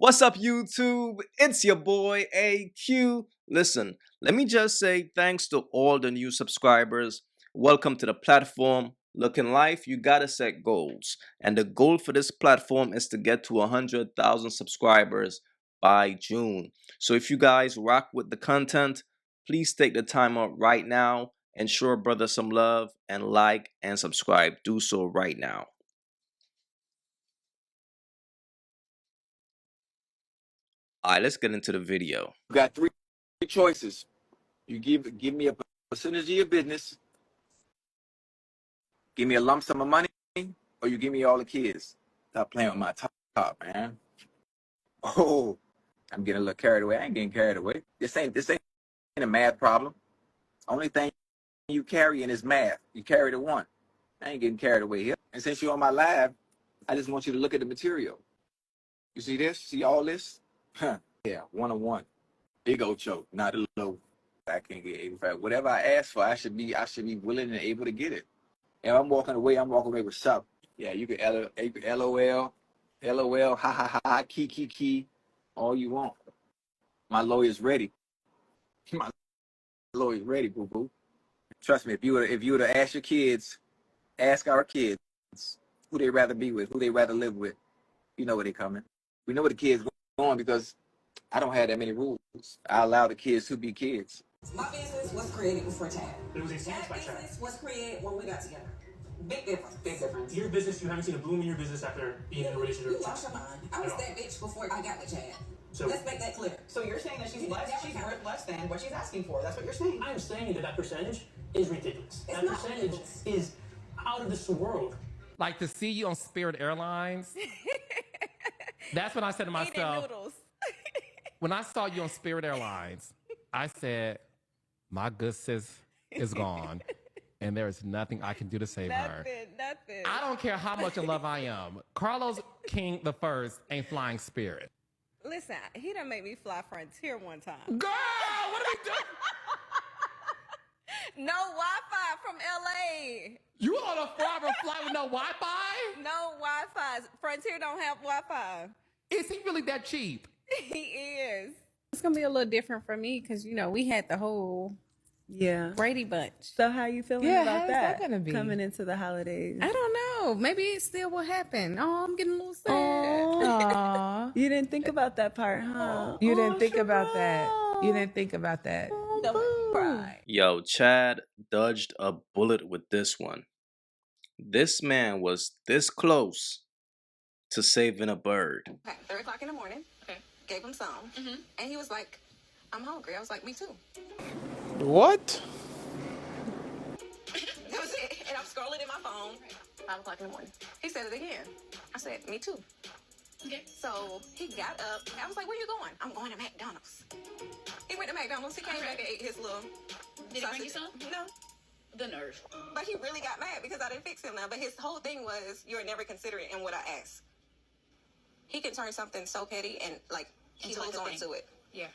What's up, YouTube? It's your boy AyeQ. Listen, let me just say thanks to all the new subscribers. Welcome to the platform. Look, in life, you gotta set goals. And the goal for this platform is to get to 100,000 subscribers by June. So if you guys rock with the content, please take the time out right now and show a brother some love and like and subscribe. Do so right now. All right, let's get into the video. You got three choices. You give me a percentage of your business, give me a lump sum of money, or you give me all the kids. Stop playing with my top, man. Oh, I'm getting a little carried away. I ain't getting carried away. This ain't a math problem. Only thing you carrying is math. You carry the one. I ain't getting carried away here. And since you're on my live, I just want you to look at the material. You see this? See all this? Huh. Yeah, one-on-one. Big old choke, not a low. I can't get 85. Whatever I ask for, I should be willing and able to get it. If I'm walking away with something. Yeah, you can LOL, ha ha ha, key, all you want. My lawyer's ready. My lawyer's ready, boo boo. Trust me, if you were to ask our kids who they rather be with, who they rather live with, you know where they coming. We know where the kids going because I don't have that many rules. I allow the kids to be kids. My business was created before Chad. It was influenced by Chad. Business was created when we got together. Big difference. Big difference. Your business, you haven't seen a bloom in your business after being in a relationship You with lost Chad. your mind. I was that bitch before I got with Chad. So let's make that clear. So you're saying that she's worth less than what she's asking for. That's what you're saying. I am saying that percentage is ridiculous. It's that not percentage ridiculous. is out of this world. Like to see you on Spirit Airlines. That's when I said to myself, when I saw you on Spirit Airlines, I said, my good sis is gone. And there is nothing I can do to save her. Nothing. I don't care how much in love I am. Carlos King the First ain't flying Spirit. Listen, he done made me fly Frontier one time. Girl, what are we doing? No Wi-Fi from LA. You on a forever flight with no Wi-Fi? No Wi-Fi. Frontier don't have Wi-Fi. Is he really that cheap? He is. It's gonna be a little different for me because we had the whole Brady bunch. So how you feeling Yeah, about how's that? that gonna be? Coming into the holidays? I don't know. Maybe it still will happen. Oh, I'm getting a little sad. Aw. You didn't think about that part, huh? You didn't think about that. You didn't think about that. Don't cry. Yo, Chad dodged a bullet with this one. This man was this close to saving a bird. Okay, 3 o'clock in the morning. Okay. Gave him some. And he was like, I'm hungry. I was like, me too. What? That was it. And I'm scrolling in my phone. 5 o'clock in the morning. He said it again. I said, me too. Okay. So he got up. I was like, where you going? I'm going to McDonald's. He went to McDonald's. He came back and ate his little. Did he bring you some? No. The nerve. But he really got mad because I didn't fix him now. But his whole thing was, you're never considerate in what I ask. He can turn something so petty and he holds on to it. Yeah.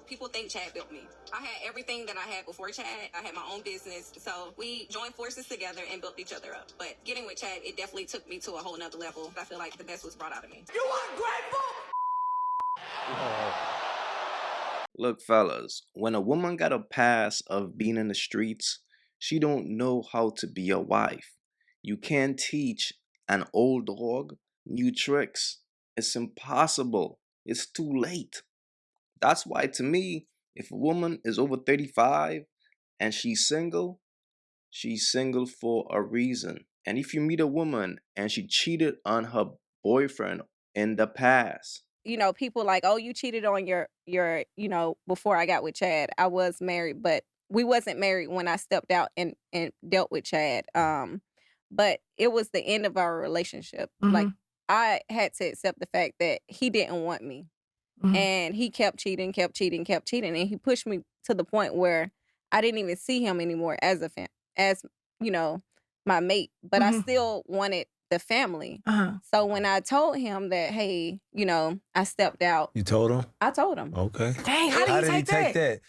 People think Chad built me. I had everything that I had before Chad. I had my own business. So we joined forces together and built each other up. But getting with Chad, it definitely took me to a whole nother level. I feel like the best was brought out of me. You ungrateful! Look, fellas, when a woman got a pass of being in the streets, she don't know how to be a wife. You can't teach an old dog new tricks. It's impossible. It's too late. That's why, to me, if a woman is over 35 and she's single for a reason. And if you meet a woman and she cheated on her boyfriend in the past, People like, oh, you cheated on your before I got with Chad. I was married, but we wasn't married when I stepped out and dealt with Chad. But it was the end of our relationship. Like, I had to accept the fact that he didn't want me. And he kept cheating. And he pushed me to the point where I didn't even see him anymore as my mate. But I still wanted the family. So when I told him that, hey, I stepped out. You told him? I told him. Okay. Dang, how did he take that?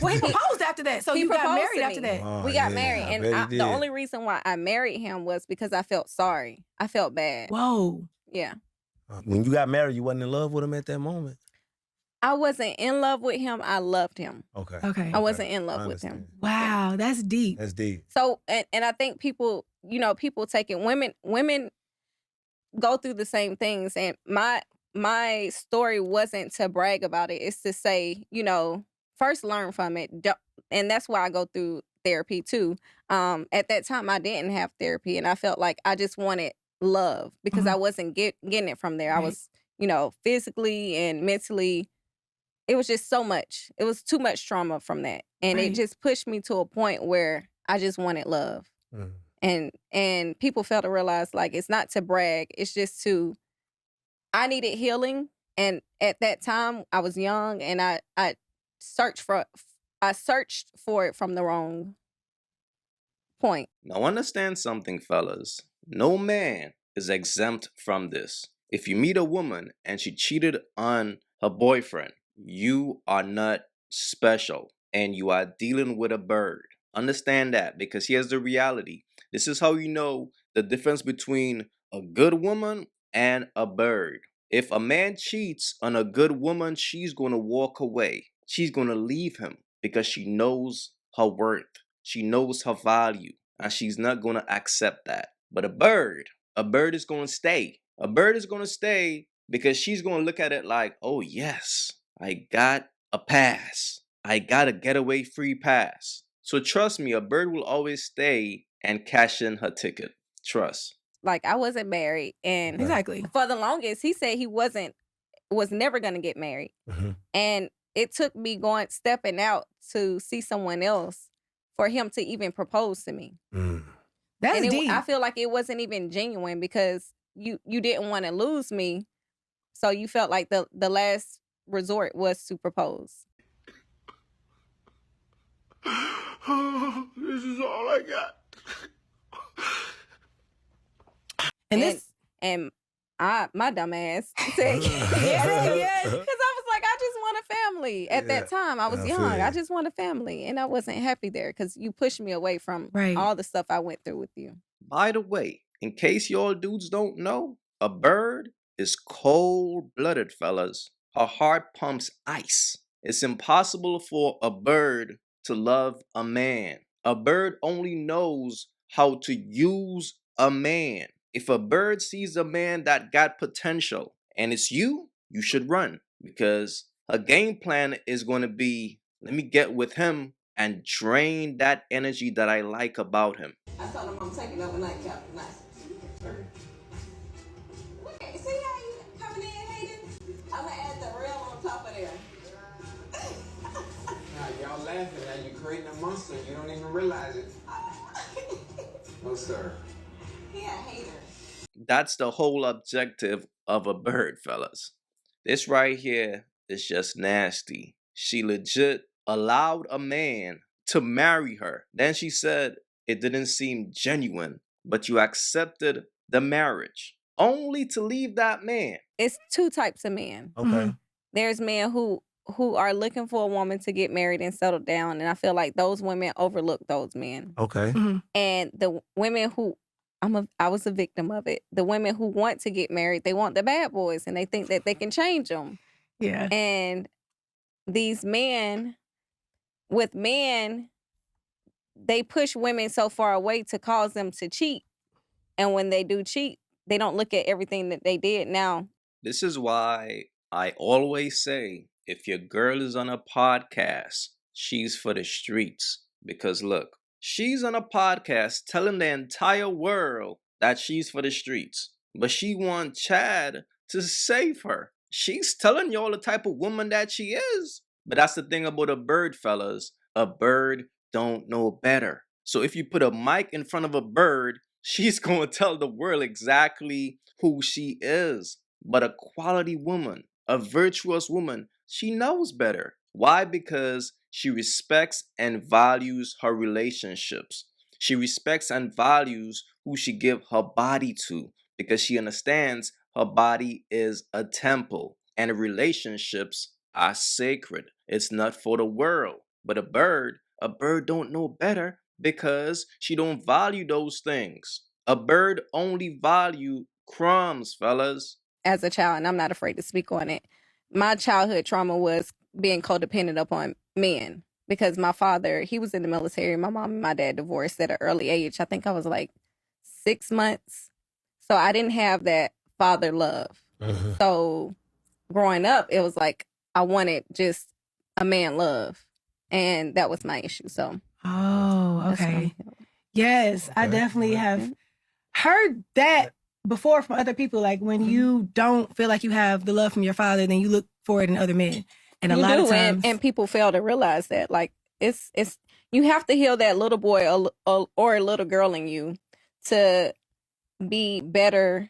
Well, he proposed after that. So He you got proposed married to after me. that. Oh, We got yeah, married. I And bet he the did. only reason why I married him was because I felt sorry. I felt bad. Whoa. Yeah. When you got married, you wasn't in love with him at that moment? I wasn't in love with him. I loved him. Okay. Okay. I wasn't in love with him. Wow, that's deep. That's deep. So, and I think people, people take it. Women go through the same things, and my story wasn't to brag about it. It's to say, first learn from it, and that's why I go through therapy too. At that time, I didn't have therapy, and I felt like I just wanted love because I wasn't getting it from there. I was, physically and mentally. It was just so much. It was too much trauma from that, and it just pushed me to a point where I just wanted love. And people fail to realize, like, it's not to brag. It's just I needed healing. And at that time I was young, and I searched for it from the wrong point. Now understand something, fellas. No man is exempt from this. If you meet a woman and she cheated on her boyfriend, you are not special and you are dealing with a bird. Understand that, because here's the reality. This is how you know the difference between a good woman and a bird. If a man cheats on a good woman, she's going to walk away. She's going to leave him because she knows her worth. She knows her value, and she's not going to accept that. But a bird is going to stay. A bird is going to stay because she's going to look at it like, oh yes, I got a pass. I got a getaway free pass. So trust me, a bird will always stay and cash in her ticket. Trust. Like, I wasn't married, and Exactly. for the longest, he said he was never going to get married. And it took me stepping out to see someone else for him to even propose to me. That's and deep. I feel like it wasn't even genuine because you didn't want to lose me. So you felt like the last resort was to propose. This is all I got. My dumb ass said yes, because I was like, I just want a family. At that time, I was young. I just want a family, and I wasn't happy there because you pushed me away from all the stuff I went through with you. By the way, in case y'all dudes don't know, a bird is cold-blooded, fellas. Her heart pumps ice. It's impossible for a bird to love a man. A bird only knows how to use a man. If a bird sees a man that got potential and it's you should run, because her game plan is going to be, let me get with him and drain that energy that I like about him. I told him I'm taking overnight Captain Nice. Okay, see how you coming in hating? I'm gonna add the rail on top of there. Now y'all laughing, now you're creating a monster. You don't even realize it. No, sir. He a hater. That's the whole objective of a bird, fellas. This right here is just nasty. She legit allowed a man to marry her. Then she said it didn't seem genuine, but you accepted the marriage only to leave that man. It's two types of men. Okay. There's men who are looking for a woman to get married and settle down, and I feel like those women overlook those men. Okay. And the women who I was a victim of it. The women who want to get married, they want the bad boys, and they think that they can change them. Yeah. And these men, they push women so far away to cause them to cheat. And when they do cheat, they don't look at everything that they did. Now, this is why I always say, if your girl is on a podcast, she's for the streets. Because look, she's on a podcast telling the entire world that she's for the streets. But she wants Chad to save her. She's telling y'all the type of woman that she is. But that's the thing about a bird, fellas. A bird don't know better. So if you put a mic in front of a bird, she's going to tell the world exactly who she is. But a quality woman, a virtuous woman, she knows better. Why? Because she respects and values her relationships. She respects and values who she give her body to, because she understands her body is a temple and relationships are sacred. It's not for the world. But a bird don't know better because she don't value those things. A bird only value crumbs, fellas. as a child, and I'm not afraid to speak on it. My childhood trauma was being codependent upon men because my father, he was in the military. My mom and my dad divorced at an early age. I think I was like 6 months. So I didn't have that father love. So growing up, it was like I wanted just a man love. And that was my issue. So Okay. Yes, I definitely have heard that before from other people. Like when you don't feel like you have the love from your father, then you look for it in other men. And a lot of times, and people fail to realize that. Like it's you have to heal that little boy or a little girl in you to be better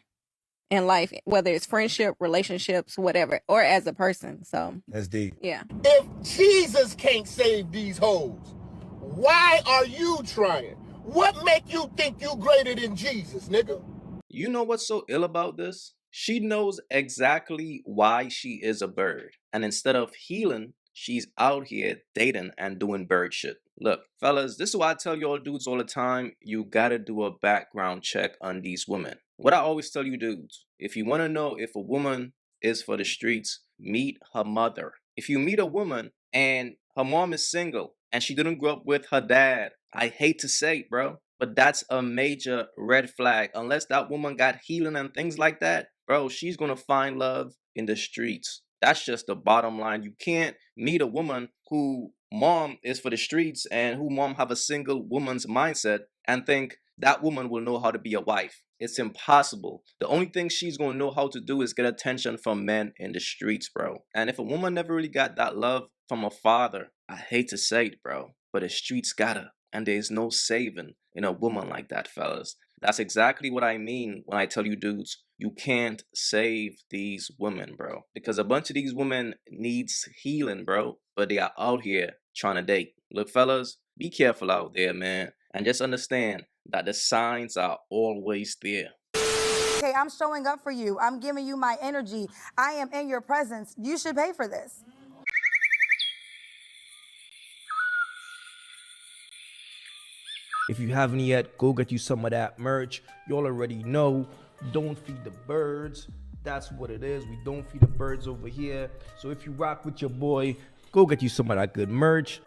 in life, whether it's friendship, relationships, whatever, or as a person. So that's deep. Yeah. If Jesus can't save these hoes, why are you trying? What make you think you greater than Jesus, nigga? You know what's so ill about this? She knows exactly why she is a bird. And instead of healing, she's out here dating and doing bird shit. Look, fellas, this is why I tell y'all dudes all the time, you gotta do a background check on these women. What I always tell you dudes, if you wanna know if a woman is for the streets, meet her mother. If you meet a woman and her mom is single and she didn't grow up with her dad, I hate to say it, bro, but that's a major red flag. Unless that woman got healing and things like that, bro, she's gonna find love in the streets. That's just the bottom line. You can't meet a woman who mom is for the streets and who mom have a single woman's mindset and think that woman will know how to be a wife. It's impossible. The only thing she's gonna know how to do is get attention from men in the streets, bro. And if a woman never really got that love from a father, I hate to say it, bro, but the streets got her. And there's no saving in a woman like that, fellas. That's exactly what I mean when I tell you dudes, you can't save these women, bro. Because a bunch of these women needs healing, bro. But they are out here trying to date. Look, fellas, be careful out there, man. And just understand that the signs are always there. Okay, I'm showing up for you. I'm giving you my energy. I am in your presence. You should pay for this. If you haven't yet, go get you some of that merch. You all already know, don't feed the birds. That's what it is. We don't feed the birds over here. So if you rock with your boy, go get you some of that good merch.